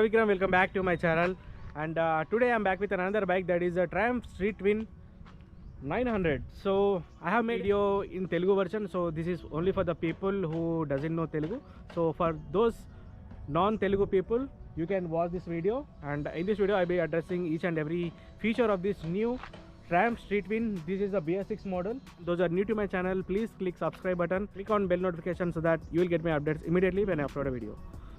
Vikram, welcome back to my channel. And today I'm back with another bike, that is a Triumph Street Twin 900. So I have made video in Telugu version, so this is only for the people who doesn't know Telugu. So for those non-Telugu people, you can watch this video, and in this video I'll be addressing each and every feature of this new Triumph Street Twin. This is a BS6 model. Those are new to my channel, please click subscribe button, click on bell notification so that you will get my updates immediately when I upload a video.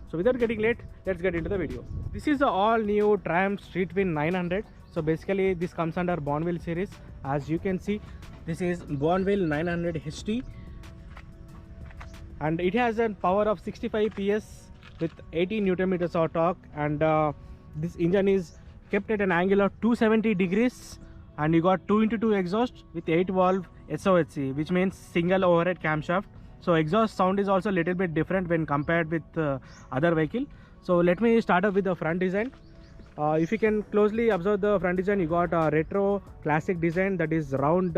So without getting late, let's get into the video. This is the all new Triumph Street Twin 900. So basically this comes under Bonneville series. As you can see, this is Bonneville 900 HT, and it has a power of 65 PS with 80 Newton meters of torque, and this engine is kept at an angle of 270 degrees, and you got 2x2 exhaust with 8 valve SOHC, which means single overhead camshaft. So exhaust sound is also a little bit different when compared with other vehicle. So let me start up with the front design. If you can closely observe the front design, you got a retro classic design, that is round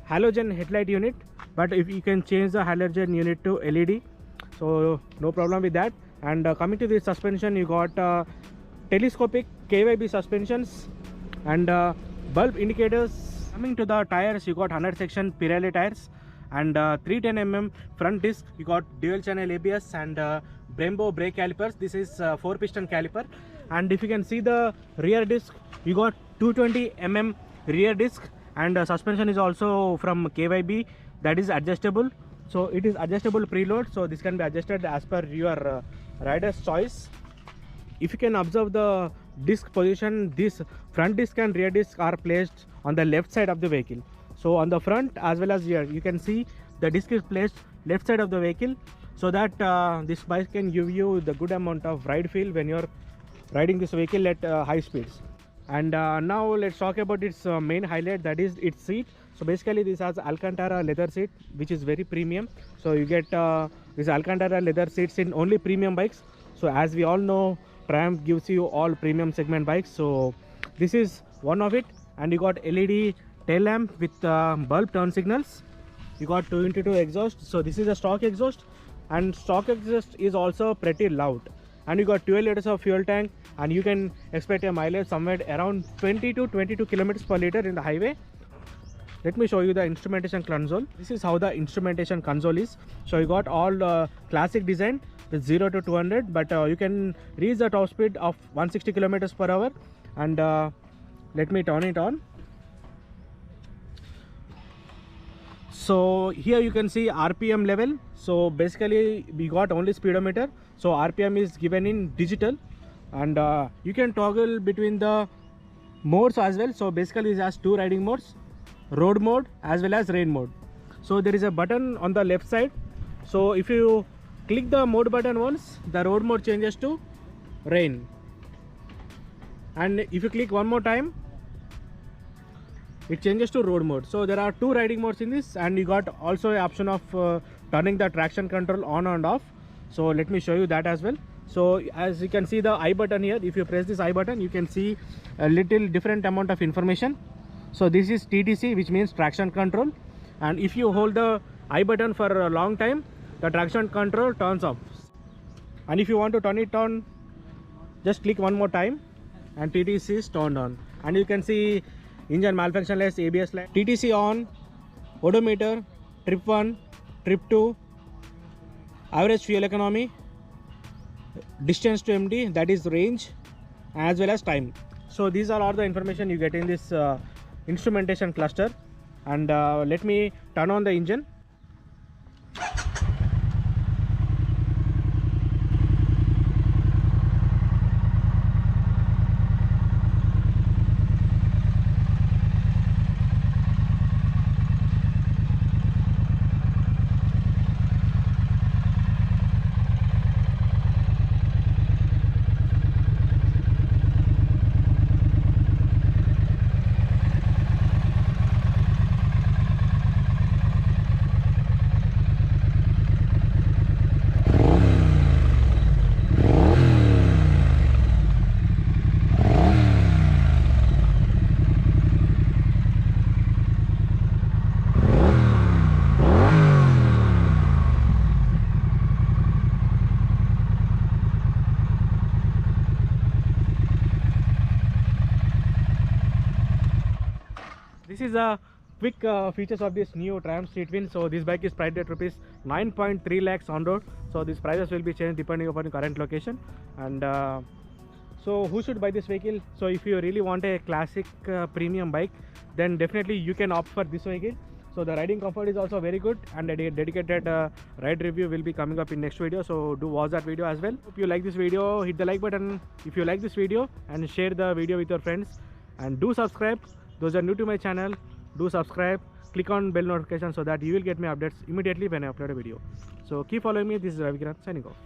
halogen headlight unit, but if you can change the halogen unit to LED, so no problem with that. And coming to the suspension, you got telescopic KYB suspensions and bulb indicators. Coming to the tires, you got 100 section Pirelli tires and 310 mm front disc. You got dual channel ABS and Brembo brake calipers. This is 4 piston caliper. And if you can see the rear disc, you got 220 mm rear disc, and suspension is also from KYB, that is adjustable. So it is adjustable preload, so this can be adjusted as per your rider's choice. If you can observe the disc position, this front disc and rear disc are placed on the left side of the vehicle. So on the front as well as rear, you can see the disc is placed left side of the vehicle, so that this bike can give you the good amount of ride feel when you're riding this vehicle at high speeds. And now let's talk about its main highlight, that is its seat. So basically this has Alcantara leather seat, which is very premium. So you get this Alcantara leather seats in only premium bikes. So as we all know, Triumph gives you all premium segment bikes, so this is one of it. And you got LED tail lamp with bulb turn signals. You got 2x2 exhaust, so this is a stock exhaust, and stock exhaust is also pretty loud. And you got 12 liters of fuel tank, and you can expect a mileage somewhere around 20 to 22 kilometers per liter in the highway. Let me show you the instrumentation console. This is how the instrumentation console is. So you got all classic design with 0 to 200, but you can reach the top speed of 160 kilometers per hour. And let me turn it on. So here you can see RPM level. So basically we got only speedometer, so RPM is given in digital, and you can toggle between the modes as well. So basically it has 2 riding modes, road mode as well as rain mode. So there is a button on the left side, so if you click the mode button once, the road mode changes to rain, and if you click one more time, it changes to road mode. So there are 2 riding modes in this, and you got also an option of turning the traction control on and off. So let me show you that as well. So as you can see the I button here, if you press this I button, you can see a little different amount of information. So this is TTC, which means traction control, and if you hold the I button for a long time, the traction control turns off. And if you want to turn it on, just click one more time and TTC is turned on. And you can see engine malfunction less, ABS light, TTC on, odometer, trip 1, trip 2, average fuel economy, distance to MD, that is range, as well as time. So these are all the information you get in this instrumentation cluster. And let me turn on the engine. This is a quick features of this new Triumph Street Win. So this bike is priced at rupees 9.3 lakhs on road. So these prices will be changed depending upon your current location. And so who should buy this vehicle? So if you really want a classic premium bike, then definitely you can opt for this vehicle. So the riding comfort is also very good, and a dedicated ride review will be coming up in next video. So do watch that video as well. If you like this video, hit the like button if you like this video, and share the video with your friends. And do subscribe. Those are new to my channel, do subscribe, click on bell notification so that you will get my updates immediately when I upload a video. So keep following me. This is Ravi Kiran signing off.